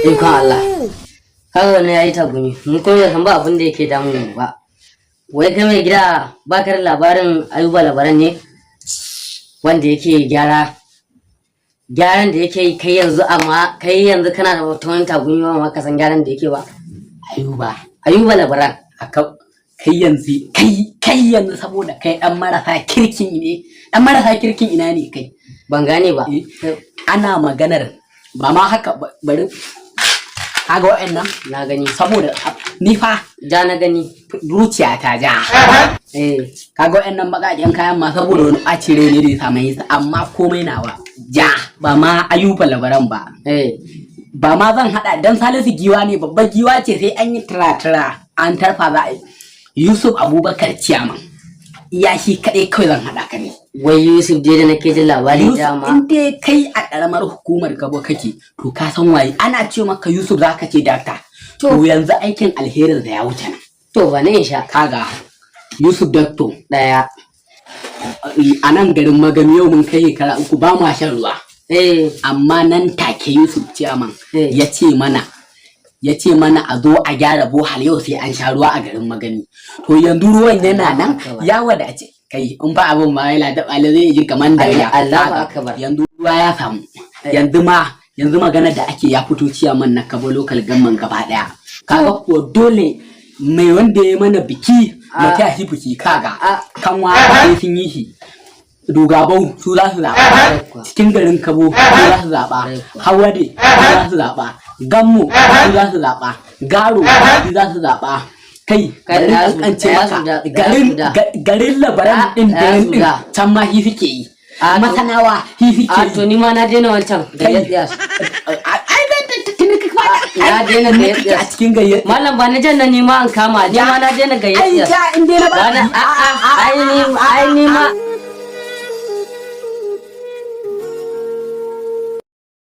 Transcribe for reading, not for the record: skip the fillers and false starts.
Ikon Allah. Kawai ne yayi tagumi. Mun kuma san ba abin da yake damu ba. Wai kai mai gida ba ka da labarin Ayuba labaran ne? Wanda yake gyaran da yake yi kai yanzu, amma kai yanzu kana da wani tagumi ma ka san gyaran da yake ba. Ayuba labaran. Kai yanzu saboda kai dan marasa kirkin ina ne kai? Ban gane ba. Ana maganar ba ma haka bari kaga wa'annan na gani saboda ni fa ja na gani zuciya ta ja. Kaga wa'annan bakaken kayan ma saboda wani ɓaci rai ne da ya samu yasa, amma komai nawa ja ba ma Ayuba labaran ba. Ba ma zan hada dan Salisu giwa ne, babbar giwa ce sai an yi tira an tarfa za a yi. Yusuf Abubakar Ciyaman iya shi kadai kawai zan hada ka ne. Wai Yusuf dai da nake jin labari dama. In dai kai a karamar hukumar Gabo kake to ka san waye. Ana ce maka Yusuf zaka ce dakta. To yanzu aikin alherin da ya wuce nan. To ba ne sha kaga Yusuf Dakto daya a nan garin Magami yau mun kai kara uku ba ma shan ruwa. Amma nan take Yusuf Ciyaman ya ce mana a zo a gyara bohal yau sai an sha ruwa a garin Magami. To yanzu ruwan yana nan ya wadace. Kai in ba abin ma yana da zai ji kaman da ya Allah akbar. Yanzu ruwa ya samu. Yanzu magana da ake ya fito Ciyaman na Kabo local government gaba daya. Kaga ko dole mai wanda ya mana biki ya ta shi biki kaga kanwa sai sun yi shi. Dogabau su za su zaɓa, cikin garin Kabo su za su zaɓa, Hawade su za su zaɓa, Gammo su za su zaɓa, Garo su za su zaɓa. Kai an ce maka garin labaran ɗin can ma hi suke yi. Masanawa hi suke yi. To ni ma na daina wancan gayyar. Na daina gayyar. A cikin gayyar. Malam ba na jan nan ni ma an kama, ni ma na daina gayyar. Ai ja in daina ba. Ai ni ma